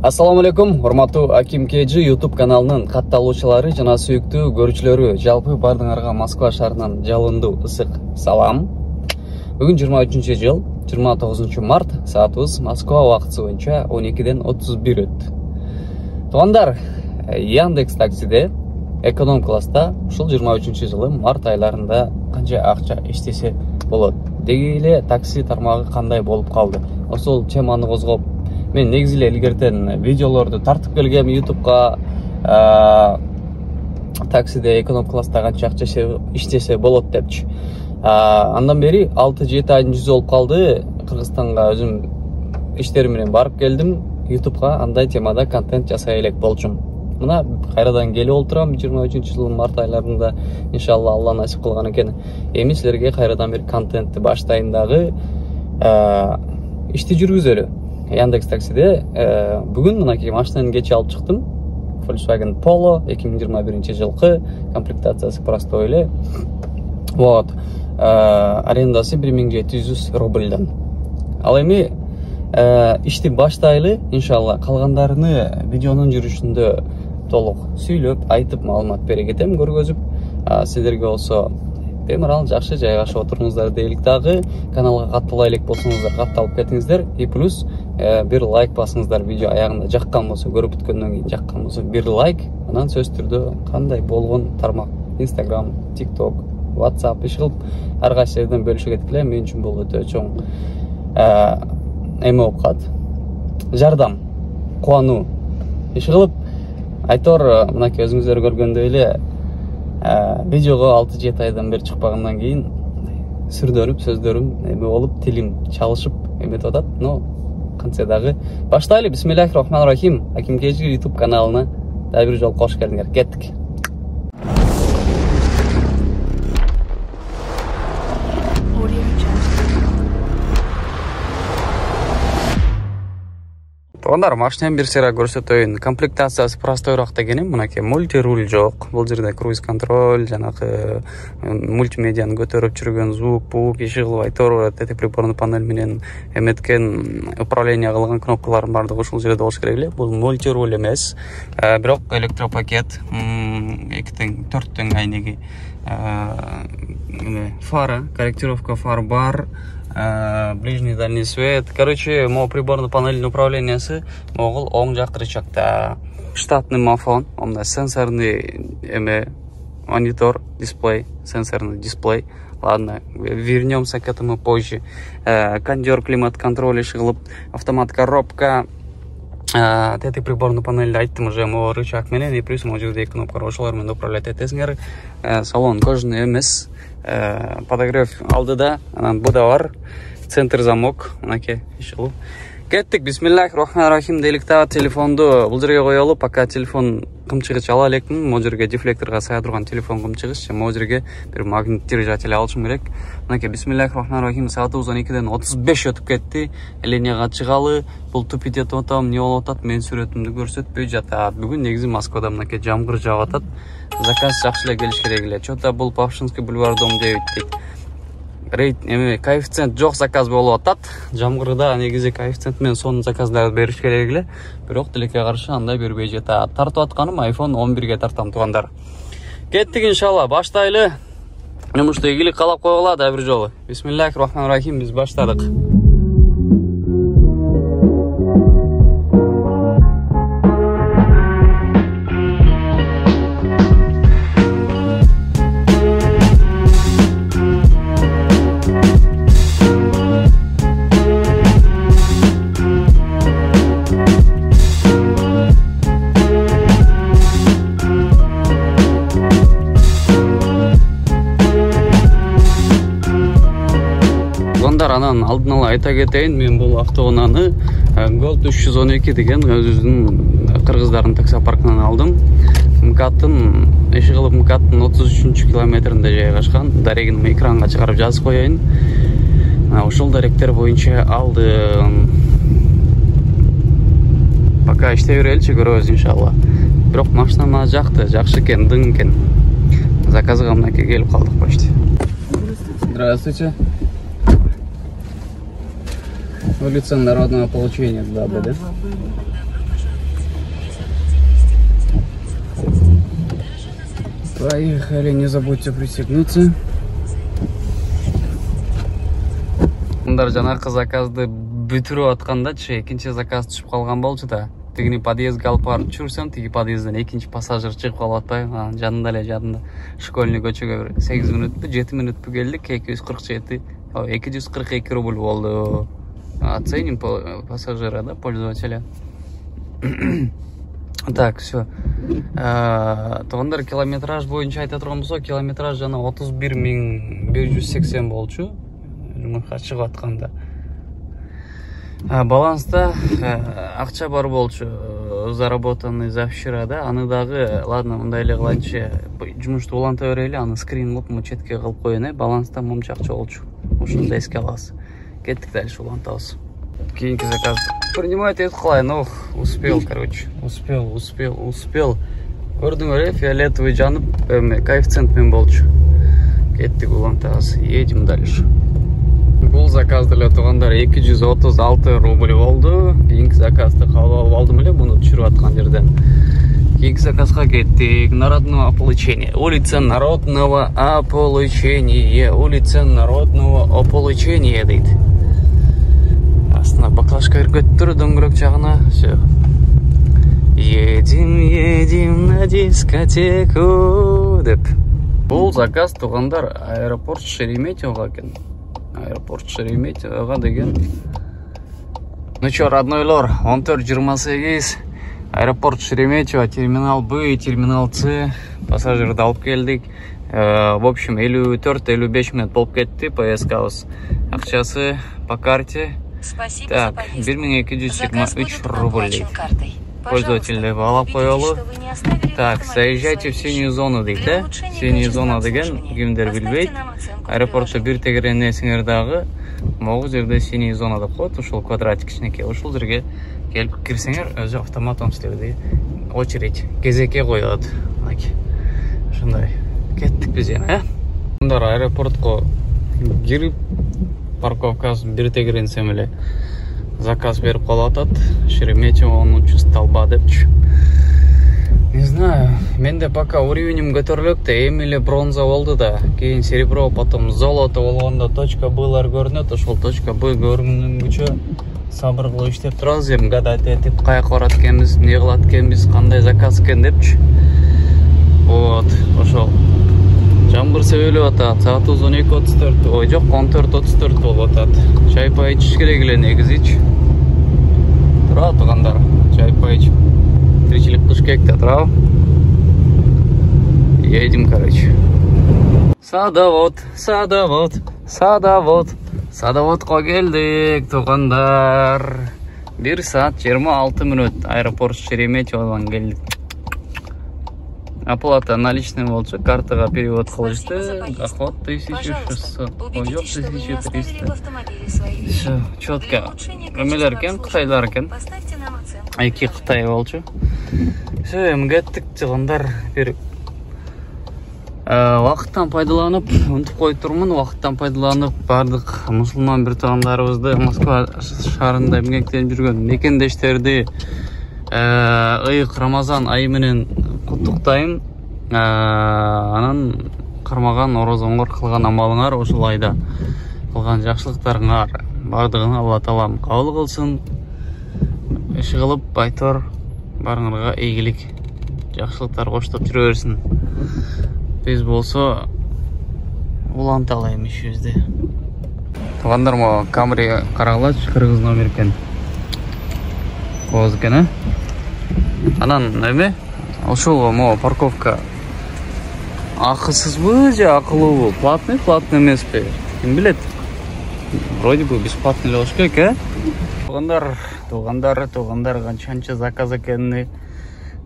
Ассаламу алейкум, урматтуу Аким KG YouTube каналынын катталуучулары жана сүйүктүү көрүүчүлөрү, жалпы бардыңарга Москва шаарынан жалындуу ысык салам. Бүгүн 23-жыл, 29 март, саатыбыз Москва убакыты боюнча 12:31 өттү. Туугандар, Яндекс таксиде эконом класста ушул 23-жылы март айларында канча акча иштесе болот? Деги эле такси тармагы кандай болуп калды? Ошол теманы козгоп, мен негизи эле илгертен видеолорду тартып келгем YouTube'га. Таксиде эконом класста канча акча иштесе болот депчи. Андан бери 6-7 айдын жүзү болуп калды. Кыргызстанга өзүм иштерим менен барып келдим. YouTube'га андай темада контент жасай элек болчумун. Мына кайрадан келип отурам 23-жылдын март айларында, иншалла Алла насип кылган экен. Эми силерге кайрадан бир контентти баштайын дагы. Ишти жүргүзөлү. Яндекс таксиде бүгүн мынакей машинаны кече алып чыктым. Volkswagen Polo 2021-жылкы, комплектациясы простой эле. Вот. Арендасы 1700 рубльдан. Ал эми ишти баштайлы, иншалла. Калгандарыны видеонун жүрүшүндө толук сүйлөп, айтып, маалымат бере кетем, көргөзүп. Силерге болсо бемарал жакшы жайгашып отуруңуздар дейлик дагы. Каналга каттала элек болсоңуздар, катталып кетиңиздер. И плюс бир лайк басыңыздар, видео аягында жаккан болсо, көрүп бүткөндөн кийин жаккан болсо бир лайк. Анан сөз түрдө кандай болгон тармак, Instagram, TikTok, WhatsApp иш кылып ар кайсы жерден бөлүшө кеткиле. Мен үчүн бул өтө чоң эме болуп калат. Жардам, кубануу иш кылып айтор, мынакей өзүңүздөр көргөндөй эле видеого 6-7 айдан бери чыкпагандан кийин сүрдөнүп, сөздөрүм эме болуп, тилим чалышып эметип атат. Но кантсе дагы баштайлы. Бисмиллахир-рахманир-рахим. Аким KG YouTube каналына дагы бир жолу кош келдиңер. Кеттик. Туугандар, машинаны бир сыйра көрсөтөйүн. Комплектациясы простойрак дегеним, мынакей мультируль жок. Бул жерде круиз контроль, жанагы мультимедианы көтөрүп жүргөн звук, пук, иши кылып айтор, приборный панель менен эметкен управление кылган кнопкалар бардыгы ушул жерде болуш керек эле. Бул мультируль эмес, бирок электропакет, 2-4 айнеги фара, корректировка фар бар. Ближний дальний свет. Короче, моу приборный панель управлениясы могул оң жак рычагта. Штатный мафон, онда сенсорный монитор, дисплей, сенсорный дисплей. Ладно, вернемся к этому позже. Кондер, климат-контроль, шылып, автомат-коробка. Эти приборный панель айттым уже, могу рычаг менен, и плюс могу жерде кнопка ошолор менен управлять этесиңер. Салон кожаный эмес. Подогрев алдыда, анан буда бар, центр замок, мынакей ишилу. Кеттик, бисмиллахир-рахманир-рахим дейлик дагы. Телефонду бул жерге коелу, пока телефон кымчыгыч ала элекмин. Могу жерге дефлекторго сая турган телефон кымчыгыч, могу жерге бир магнит держатель алышым керек. Мынакей бисмиллахир-рахманир-рахим, саатыбыз 12:35 өтүп кетти. Линияга чыгалы, бултуп кетип атам, эмне болуп атат, мен сүрөтүмдү көрсөтпөй жатат. Бүгүн негизи Москвада мынакей жамгыр жаап атат. Заказ жакшы эле келиш керек эле. Чота бул Павшинский бульвар дом 9 дейт. Рейд коэффициент жок заказ болуп атат. Жамгырда негизи коэффициент менен сонун заказдарды бериш керек эле. Бирок тилекке каршы андай бербей жатат. Тартып атканым iPhone 11 тартам, туугандар. Кеттик иншалла, баштайлы. Немушта ийгилик каалап койгула да бир жолу. Бисмиллахир-рахманир-рахим, биз баштадык. Анан алдын ала айта кетейин, мен бул автоунааны Gold 312 деген өзүбүздүн кыргыздардын таксопаркынан алдым. МКАДтын иши кылып, МКАДтын 33 километринде жайгашкан. Дарегин экранга чыгарып жазып коеюн. Ушул даректер боюнча алдым. Пока иштей береличи, көрөбүз иншалла. Бирок машина мага жакты, жакшы экен, дың экен. Заказга мынакей келип калдык почти. Здравствуйте. Улица Народного получения, да? Поехали, не забудьте пристегнуться. Мындар жанакы заказды бүтүрүп аткандачы экинчи заказ түшүп калган болчу да. Тигини подъездге алып барып жүрсөм, тиги подъезден экинчи пассажир чыгып калып атпайбы? Жанында эле жадында. Школьный көчөгө 8 мүнөтпү, 7 мүнөтпү келдик. 247, 242 рубль болду. Оценим пассажира, да, пользователя. Так, все. Туугандар, километраж боюнча айта турган болсок, километраж жана 31180 болчу. Жумушка чыгып атканда. Баланста акча бар болчу, заработанный за вчера, да. Аны дагы, ладно, мындай эле кылайынчы, жумушту уланта берели, аны скринлоп четке кылып коеюн, баланста момча акча болчу. Ушуну да эске аласыз. Кеттик дальше улантабыз. Кейинки заказ принимать этип калайын. Ох, успел, короче. Успел. Көрдүңөр эле, фиолетовый жанып, коэффициент менен болчу. Кеттик улантабыз. Едем дальше. Бул заказды эле туугандар 236 рубль болду. Кийинки заказды кабыл алып алдым эле, муну түшүрүп аткан жерден. Кийинки заказга кеттик. Народного ополчения. Улица Народного ополчения. Улица Народного ополчения дейт. Астына баклажка кирип тур дөңгөрөк жагына. Всё. Едем на дискотеку деп. Бул заказ туугандар аэропорт Шереметьево экен. Аэропорт Шереметьево деген. Ну чё, роднойлор, 14:28. Аэропорт Шереметьево, терминал Б, терминал С. Пассажирди алып келдик. В общем, 54-55 мүнөт болуп кетти поездкабыз. Акчасы по карте. Спасибо так, за поездку. 1223 рубль. Пользователь балап коелу. Так, заезжайте в синюю зону дейт, да? Синяя зона деген кимдер билбейт. Аэропортто бир тегерен нерсеңер дагы могу жерде синяя зона деп коет. Ушул квадратик кичинекей. Ушул жерге келип кирсеңер, өзү автоматом силерди очередь кезекке коет. Ушундай. Кеттик биз эми, Мындар аэропортко кирип парковкасын бир тегеренсем эле заказ берип калып атат. Шереметьево 10 столба депчи. Не знаю, менде пока уровенем көтөрүлөк да, эми эле бронза болду да. Кийин серебро, потом золото болгондо точка Б'лар көрүнөт. Ошол точка Б көрүнгүчө сабыр кылып иштеп турабыз. Эми гадать этип каяка барат экенбиз, эмне кылат экенбиз, кандай заказ экен депчи. Вот, ошол. Жамбыр сөйлөп атат. Саатыбыз 12:34. Ой, жок, 14:34 болуп атат. Чай пай ичиш керек эле негизичи. Тура туугандар, чай пай ичип тиричилик кылыш керек да, туурабы? Едем, короче. Садоводко келдик, туугандар. 1 саат 26 мүнөт аэропорт Шереметьеводон келдик. Оплата наличный болчу, картага перевод кылышты. Доход 1600. Ой, жок, 1300. Всё, четко. Эмелер экен, кытайлар экен. 2 Кытай болчу. Всё, эми кеттик туугандар. Бир вакыттан пайдаланып, унутуп коюп турмун. Вакыттан пайдаланып бардык мусулман бир туугандарыбызды Москва шаарында эмгектенип жүргөн мекендештерди ыйык Рамазан айы менен куттуктайм. Анан кармаган орозоңор кылган амалыңар, ошол айда кылган жакшылыктарыңар бардыгын Алла таалам кабыл кылсын. Иши кылып байтор барыңарга ийгилик, жакшылыктар коштоп жүрө берсин. Биз болсо уланталайм ишибизди. Туугандар, могу Камри карагылачы, кыргыз номер экен. Кооз экен, а? Анан эме? Ошол могу парковка акысызбы же акылуубу? Платный эмеспи? Ким билет? Вроде бы бесплатный эле болуш керек, а? Туугандар, канчанчы заказ экени.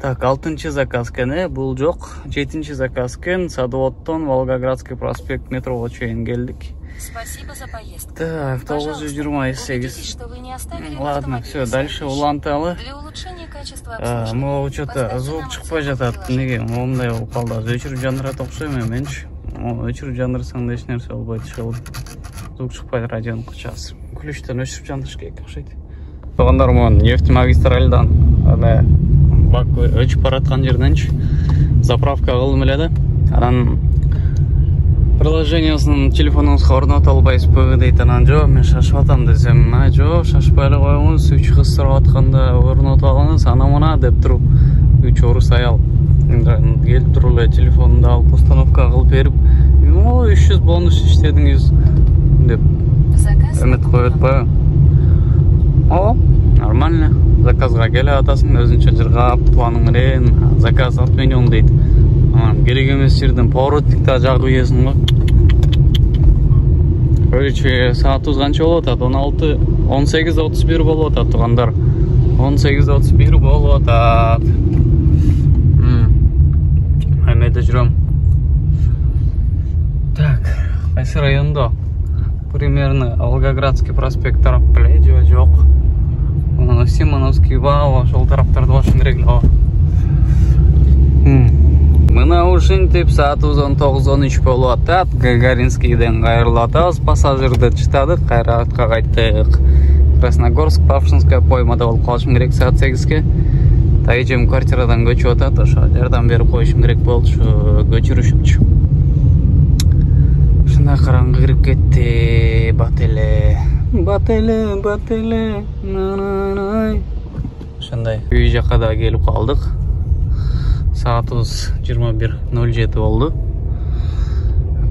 Так, 6-чы заказ экен, бул жок. 7-чи заказ экен. Садоводдон Волгоградский проспект метрого чейин келдик. Спасибо за поездку. Так, 928. Ладно, все, дальше уланталы. Для улучшения качества обслуживания. Могу что-то звук чыкпай жатат. Неге? Момундай болуп калды. Өчүрүп жандырат окшойм менчи. Өчүрүп жандырсаң да эч нерсе болбойт. Ошол звук чыкпайт, радионун кычасы. Күлүштөн өчүрүп жандырыш керек окшойт. Туугандар, могу нефть магистральдан бак өчүп бараткан жерденчи заправка кылдым эле да. Анан приложениясын телефонуңузга орното албайсызбы дейт. Анан жок, мен шашып атам десем, жок, шашпай эле коюңуз, 3 кыз сурап атканда орното алыңыз, ана мына деп туруп 3 орус аял келип туруп эле телефонунду алып установка кылып берип, 300 бонус иштедиңиз деп үмүт коюп атпайбы? Нормально. Заказга келе атасың, өзүнчө жыргап, планың менен заказ отменен дейт. Керек эмес жерден поворотник да жагып ийесиң го. Короче, саатыбыз канча болуп атат? 18:31 болуп атат, туугандар. 18:31 болуп атат. Эмеде жүрөм. Так, кайсы райондо? Примерно Волгоградский проспект тарап беле же жок. Симоновский баа, ошол тараптарды башым керек эле. Мына ушинтип саатыбыз 19:13 болуп атат. Гагаринскийден кайрылып атабыз. Пассажирди чытадык, кайра артка кайттык. Красногорск, Павшинская поймада болуп калышым керек саат 8-ге. Тайжем квартирадан көчүп атат, ошо жардам берип коюшум керек болчу, көчүрүшүпчү. Ушундай караңгы кирип кетти, бателе. Ушундай үй жака да келип калдык. Саатыбыз 21:07 болду.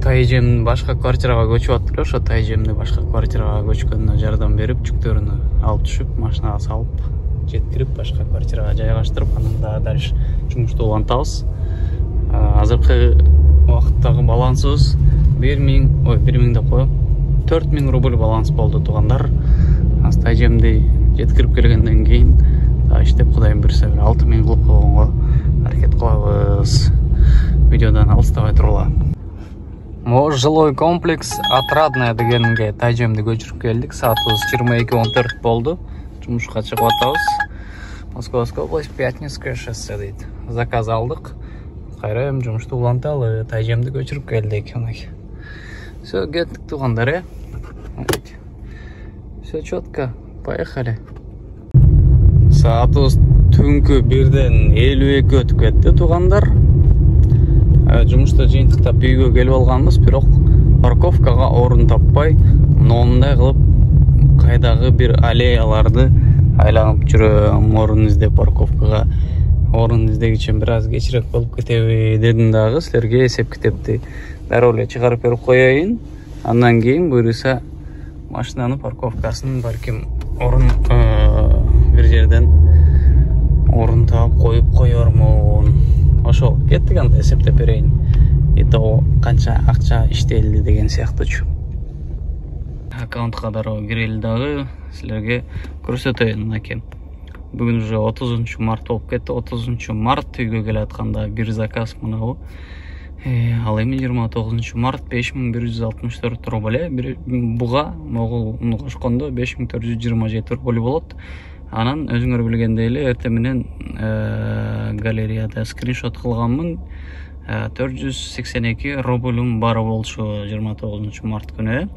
Тайжем башка квартирага көчүп аттыр, ошо Тайжемди башка квартирага көчкөнүнө жардам берип, жүктөрүнү алып түшүп, машинага салып, жеткирип, башка квартирага жайгаштырып, анан да дальше жумушту улантабыз. Азыркы убакыттагы балансыбыз 1000 деп коем. 4000 рубль баланс болду, туугандар. Тайжемди жеткирип келгенден кийин иштеп Кудайым берсе 6000 кылып койгонго аракет кылабыз. Видеодан алыстабай тургула. Жилой комплекс Отрадная дегенге Тайжемди көчүрүп келдик. Саатыбыз 22:14 болду. Жумушка чыгып атабыз. Московская область, Пятницкое шоссе дейт. Заказ алдык. Кайра эми жумушту уланталы, Тайжемди көчүрүп келдик. Все, кеттик, туугандар, Все четко, поехали. Саатыбыз түнкү 1:52 өтүп кетти, туугандар. Жумушта жыйынтыктап үйгө келип алганбыз, бирок парковкага орун таппай, моундай кылып кайдагы бир аллеяларды айланып жүрөм, орун издеп парковкага. Орун издегиче бир аз кечирээк болуп кетеби дедим дагы, силерге эсеп китепти дароо эле чыгарып берип коеюн. Андан кийин буюрса машинанын парковкасын балким орун бир жерден орун таап коюп коермун. Ошол кеттик, анда эсептеп берейин. Итого канча акча иштелди деген сыяктуучу. Аккаунтка дароо кирели дагы силерге көрсөтөйүн мынакей. Бүгүн уже 30 март болуп кетти. 30 март үйгө келатканда бир заказ мынабу. Ал эми 29 март 5164 рубль. Буга могулуну кошкондо 5427 рубль болот. Анан өзүңөр билгендей эле эртең менен галереяда скриншот кылганмын. 482 рубльм бар болчу 29 март күнү.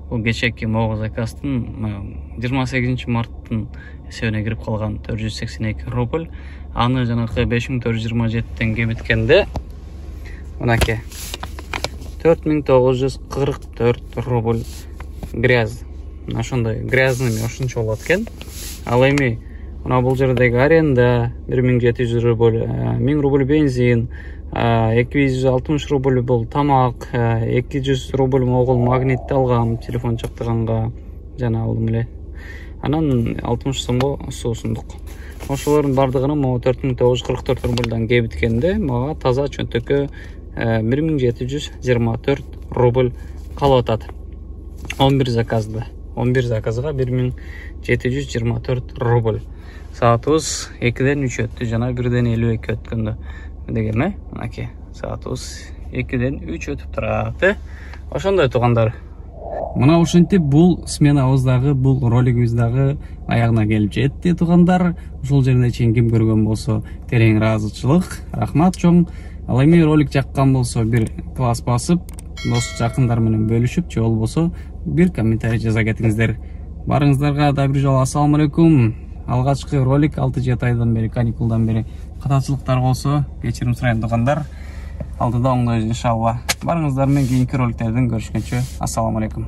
Бул кечеки могу заказдын 28 марттын эсебине кирип калган 482 рубль. Аны жанакы 5427тен кемиткенде мынакей 4944 рубль грязь. Ошондой грязными ошончо болот экен. Ал эми мына бул жердеги аренда 1700 рубль, 1000 рубль бензин, 260 рубль бул тамак, 200 рубль могул магнитти алгам, телефон чактаганга жана алдым эле. Анан 60 сомго суусундук. Ошолордун бардыгына могу 4944 рубльдан кебиткенде мага таза чөнтөккө 1724 рубль калып атат. 11 заказга 1724 рубль. Саатыбыз 2-3 өттү, жана 1:52 өткөндө деген мынакей. Саатыбыз 2-3 өтүп турат. Ошондой туугандар. Мына ушинтип бул сменабыздагы, бул ролигибиздагы аягына келип жетти туугандар. Ушул жерине чейин ким көргөн болсо терең ыраазычылык, рахмат чоң. Ал эми ролик жаккан болсо бир класс басып, дос жакындар менен бөлүшүп, же болбосо бир комментарий жаза кетиңиздер. Барыңыздарга да бир жолу ассаламу алейкум. Алгачкы ролик 6-7 айдан бери, каникулдан бери катачылыктар болсо кечирим сурайм туугандар. алдыда оңдайсыз иншалла. Барыңыздар, мен кейінгі роликтерден көрішкенше. Ассаламу алейкум.